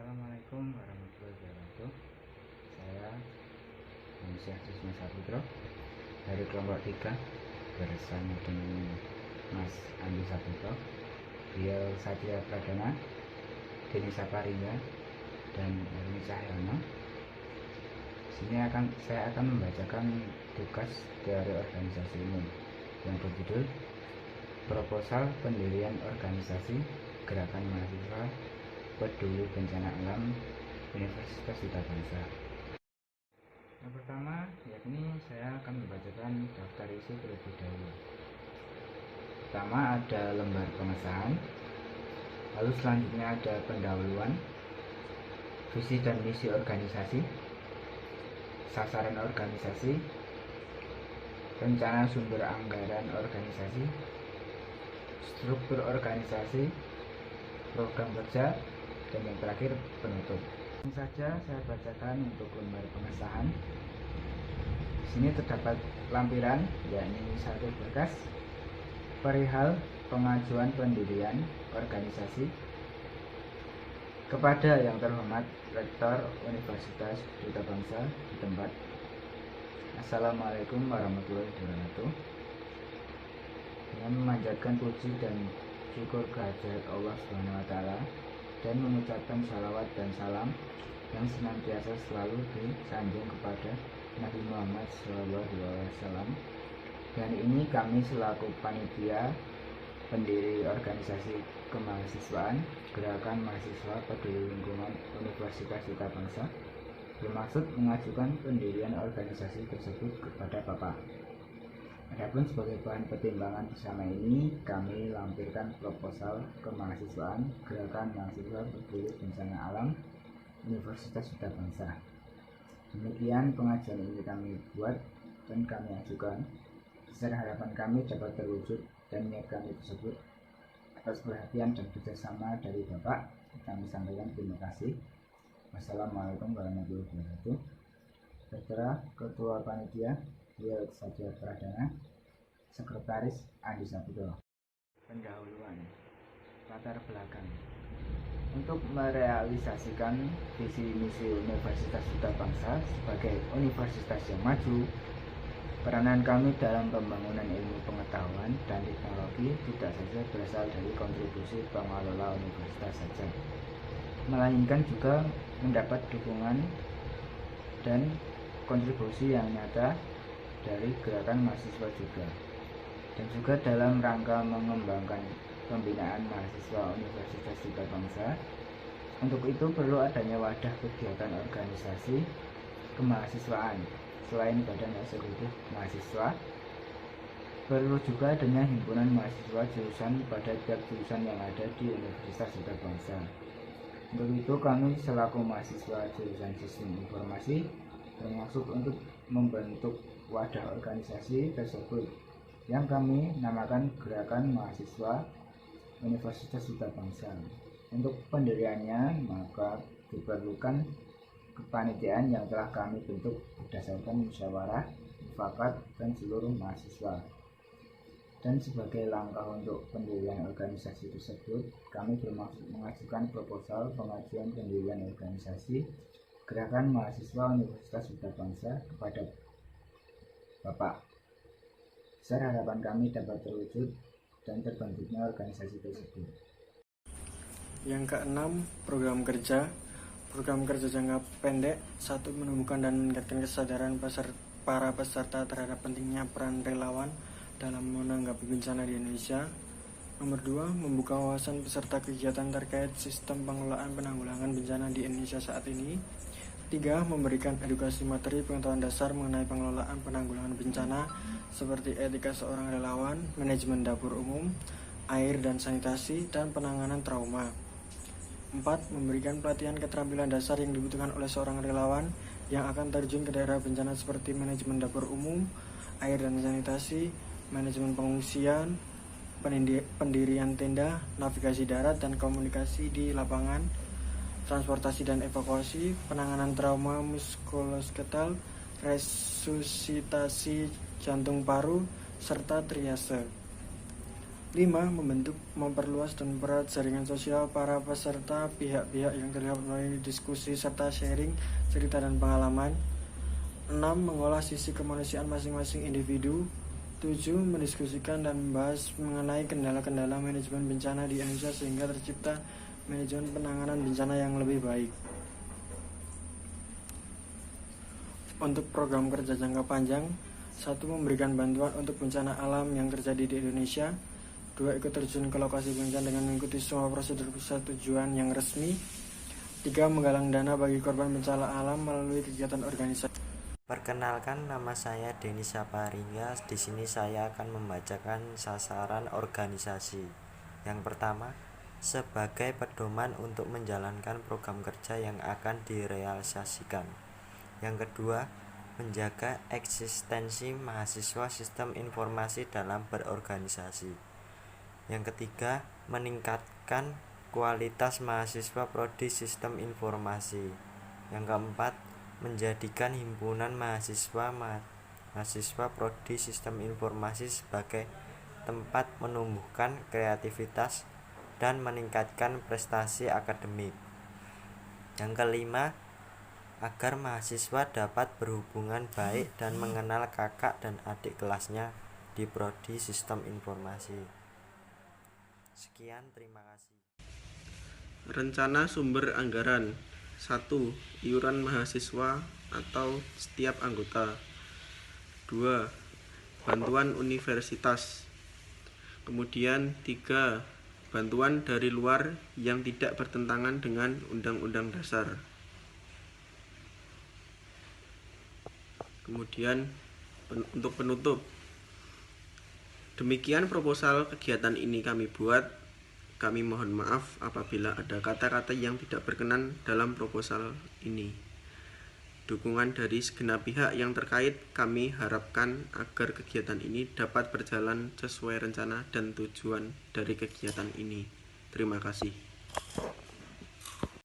Assalamualaikum warahmatullahi wabarakatuh. Saya Manusia Susma Saputro dari kelompok 3 bersama dengan Mas Andi Saputro, beliau Satya Pradana, Deni Saparinga, dan Erwin Cahyono. Saya akan membacakan tugas dari organisasi umum yang berjudul Proposal Pendirian Organisasi Gerakan Mahasiswa Peduli Bencana Alam Universitas Duta Bangsa. Yang pertama, yakni saya akan membacakan daftar isi terlebih dahulu. Pertama ada lembar pengesahan, lalu selanjutnya ada pendahuluan, visi dan misi organisasi, sasaran organisasi, rencana sumber anggaran organisasi, struktur organisasi, program kerja, dan yang terakhir penutup. Ini saja saya bacakan untuk lembar pengesahan. Di sini terdapat lampiran, yakni satu berkas perihal pengajuan pendirian organisasi kepada yang terhormat Rektor Universitas Duta Bangsa di tempat. Assalamualaikum warahmatullahi wabarakatuh. Dengan memanjatkan puji dan syukur kehadirat Allah SWT dan mengucapkan salawat dan salam yang senantiasa selalu disanjung kepada Nabi Muhammad SAW. Dan ini kami selaku panitia pendiri organisasi kemahasiswaan Gerakan Mahasiswa Peduli Lingkungan Universitas Duta Bangsa bermaksud mengajukan pendirian organisasi tersebut kepada Bapak. Adapun sebagai bahan pertimbangan bersama ini, kami lampirkan proposal kemahasiswaan Gerakan Mahasiswa Peduli Bencana Alam Universitas Duta Bangsa. Demikian pengajuan ini kami buat dan kami ajukan. Besar harapan kami dapat terwujud dan niat kami tersebut atas perhatian dan kerjasama dari Bapak. Kami sampaikan terima kasih. Wassalamualaikum warahmatullahi wabarakatuh. Tertera Ketua Panitia beliau Satya Pradana, Sekretaris Andi Saputro. Pendahuluan, latar belakang. Untuk merealisasikan visi misi Universitas Duta Bangsa sebagai universitas yang maju, peranan kami dalam pembangunan ilmu pengetahuan dan teknologi tidak saja berasal dari kontribusi pengelola universitas saja, melainkan juga mendapat dukungan dan kontribusi yang nyata dari gerakan mahasiswa juga, dan juga dalam rangka mengembangkan pembinaan mahasiswa Universitas Duta Bangsa. Untuk itu perlu adanya wadah kegiatan organisasi kemahasiswaan. Selain badan eksekutif mahasiswa, perlu juga adanya himpunan mahasiswa jurusan pada tiap jurusan yang ada di Universitas Duta Bangsa. Untuk itu kami selaku mahasiswa jurusan Sistem Informasi bermaksud untuk membentuk wadah organisasi tersebut yang kami namakan Gerakan Mahasiswa Universitas Duta Bangsa. Untuk pendiriannya maka diperlukan kepanitiaan yang telah kami bentuk berdasarkan musyawarah mufakat dan seluruh mahasiswa. Dan sebagai langkah untuk pendirian organisasi tersebut, kami bermaksud mengajukan proposal pengajuan pendirian organisasi Gerakan Mahasiswa Universitas Duta Bangsa kepada Bapak. Besar harapan kami dapat terwujud dan terbentuknya organisasi tersebut. Yang keenam, program kerja. Program kerja jangka pendek. 1. Menumbuhkan dan meningkatkan kesadaran para peserta terhadap pentingnya peran relawan dalam menanggapi bencana di Indonesia. Nomor 2. Membuka wawasan peserta kegiatan terkait sistem pengelolaan penanggulangan bencana di Indonesia saat ini. 3. Memberikan edukasi materi pengetahuan dasar mengenai pengelolaan penanggulangan bencana seperti etika seorang relawan, manajemen dapur umum, air dan sanitasi, dan penanganan trauma. 4. Memberikan pelatihan keterampilan dasar yang dibutuhkan oleh seorang relawan yang akan terjun ke daerah bencana seperti manajemen dapur umum, air dan sanitasi, manajemen pengungsian, pendirian tenda, navigasi darat dan komunikasi di lapangan, transportasi dan evakuasi, penanganan trauma muskuloskeletal, resusitasi jantung paru, serta triase. 5. Membentuk, memperluas, dan mempererat jaringan sosial para peserta pihak-pihak yang terlibat melalui diskusi serta sharing cerita dan pengalaman. 6. Mengolah sisi kemanusiaan masing-masing individu. 7. Mendiskusikan dan membahas mengenai kendala-kendala manajemen bencana di Indonesia sehingga tercipta manajemen penanganan bencana yang lebih baik. Untuk program kerja jangka panjang, 1. Memberikan bantuan untuk bencana alam yang terjadi di Indonesia. 2. Ikut terjun ke lokasi bencana dengan mengikuti semua prosedur persetujuan yang resmi. 3. Menggalang dana bagi korban bencana alam melalui kegiatan organisasi. Perkenalkan, nama saya Denny Saparinga. Di sini saya akan membacakan sasaran organisasi. Yang pertama, sebagai pedoman untuk menjalankan program kerja yang akan direalisasikan. Yang kedua, menjaga eksistensi mahasiswa sistem informasi dalam berorganisasi. Yang ketiga, meningkatkan kualitas mahasiswa prodi sistem informasi. Yang keempat, menjadikan himpunan mahasiswa prodi sistem informasi sebagai tempat menumbuhkan kreativitas dan meningkatkan prestasi akademik. Yang kelima, agar mahasiswa dapat berhubungan baik dan mengenal kakak dan adik kelasnya di prodi sistem informasi. Sekian, terima kasih. Rencana sumber anggaran. 1. Iuran mahasiswa atau setiap anggota. 2. Bantuan universitas. Kemudian 3. Bantuan dari luar yang tidak bertentangan dengan Undang-Undang Dasar. Kemudian untuk penutup, demikian proposal kegiatan ini kami buat. Kami mohon maaf apabila ada kata-kata yang tidak berkenan dalam proposal ini. Dukungan dari segenap pihak yang terkait kami harapkan agar kegiatan ini dapat berjalan sesuai rencana dan tujuan dari kegiatan ini. Terima kasih.